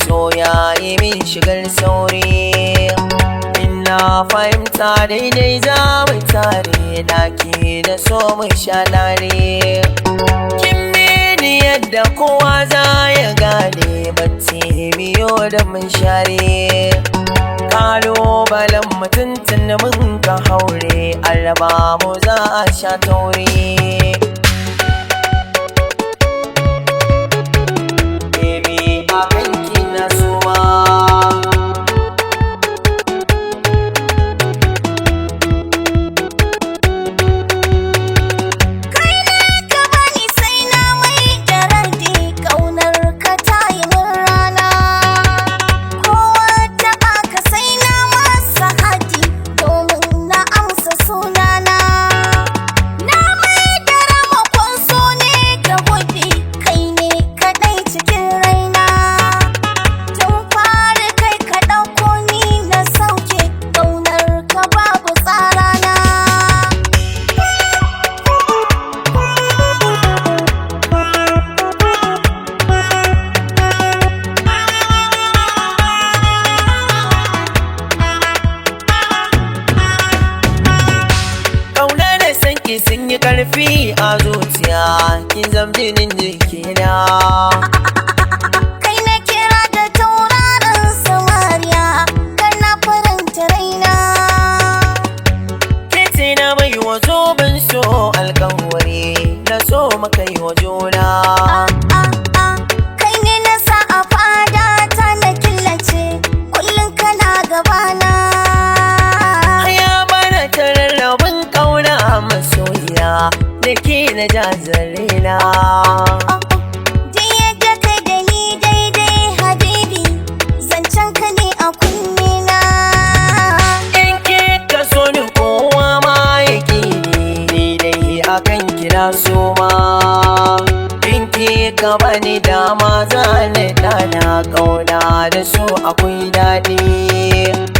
so yayi min shigar sauri. Ina fahimta daidai za mu tare, daki da so mu shalare. Kin mini yadda kowa za ya gane, bacci biyo da mun share. Kalubalen mutuntun mun ka haure, araba mu za a sha taure. Sun yi ƙarfi a zuciya, kin zam jinin jikina. Kai na kira da tauraron samariya, kana faranta raina. Ke ce na mai wa zoben so alƙawari, na so maka yi wa juna. Kai ne na sa a fada ta na killace, kullum kana gabana. Haya bana ta rarrabin ƙauna masoyiya, da ke na jazarena. Yadda kai da ni daidai habibi, zancen ka ne a kunne na. In ke ka so ni kowa ma ya ƙi ni, daidai a kan kira so ma. In ke ka bani dama za na ɗana ƙauna da so akwai daɗi.